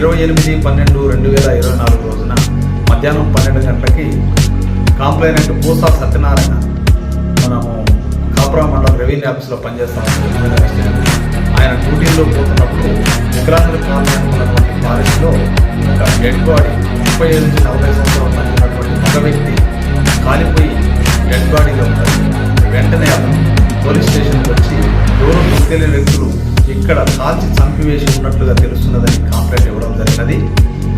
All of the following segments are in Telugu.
28/12/2024 రోజున మధ్యాహ్నం 12 గంటలకి కాంప్లైనెంట్ పూసా సత్యనారాయణ మనము కాపురా మండలం రెవెన్యూ ఆఫీస్లో పనిచేస్తాం. ఆయన డ్యూటీలో పోతున్నప్పుడు వికలాంగుల కాలనీ అనుకున్నటువంటి ఫారెస్ట్లో ఒక డెడ్ బాడీ 35 నుంచి 40 సంవత్సరాల మధ్య ఉన్నటువంటి మగ వ్యక్తి కాలిపోయి డెడ్ బాడీలో ఉన్నారు. వెంటనే అతను పోలీస్ స్టేషన్కి వచ్చి ఎవరు తెలియని వ్యక్తులు ఇక్కడ కాల్చి చంపివేసి ఉన్నట్లుగా తెలుస్తున్నదని కంప్లైంట్ ఇవ్వడం జరిగినది.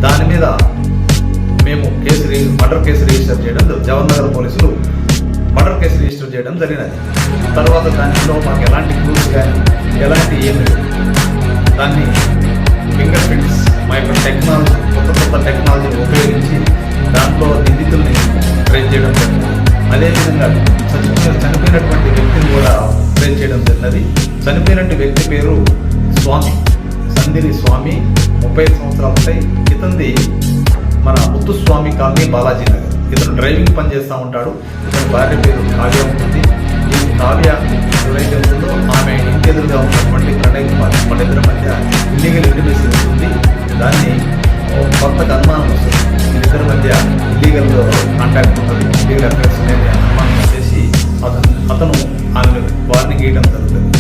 దాని మీద మేము మర్డర్ కేసు రిజిస్టర్ చేయడం, జవహర్ పోలీసులు మర్డర్ కేసు రిజిస్టర్ చేయడం జరిగినది. తర్వాత దానిలో మాకు ఎలాంటి క్లూస్ కానీ ఎలాంటి ఏమి దాన్ని ఫింగర్ ప్రింట్స్ మా యొక్క టెక్నాలజీ కొత్త టెక్నాలజీని ఉపయోగించి దాంట్లో నిందితుల్ని ట్రేస్ చేయడం జరిగింది. అదేవిధంగా చనిపోయినటువంటి వ్యక్తిని కూడా ట్రేస్ చేయడం జరిగినది. చనిపోయినటువంటి వ్యక్తి పేరు స్వామి, సందిరి స్వామి, 35 సంవత్సరాలు ఉంటాయి. ఇతనిది మన ముత్తుస్వామి కాలనీ, బాలాజీ నగర్. ఇతను డ్రైవింగ్ పని చేస్తూ ఉంటాడు. ఇతని భార్య పేరు కావ్య ఉంటుంది. ఈ కావ్య ఎవరైతే ఉంటుందో ఆమె ఇంటి ఎదురుగా ఉన్నటువంటి ప్రణయ్ కుమార్, వాళ్ళిద్దరి మధ్య ఇల్లీగల్ ఇంటిమేసీ ఉంటుంది. దాన్ని కొత్తగా అనుమానం వస్తుంది, వీళ్ళిద్దరి మధ్య ఇల్లీగల్ కాంటాక్ట్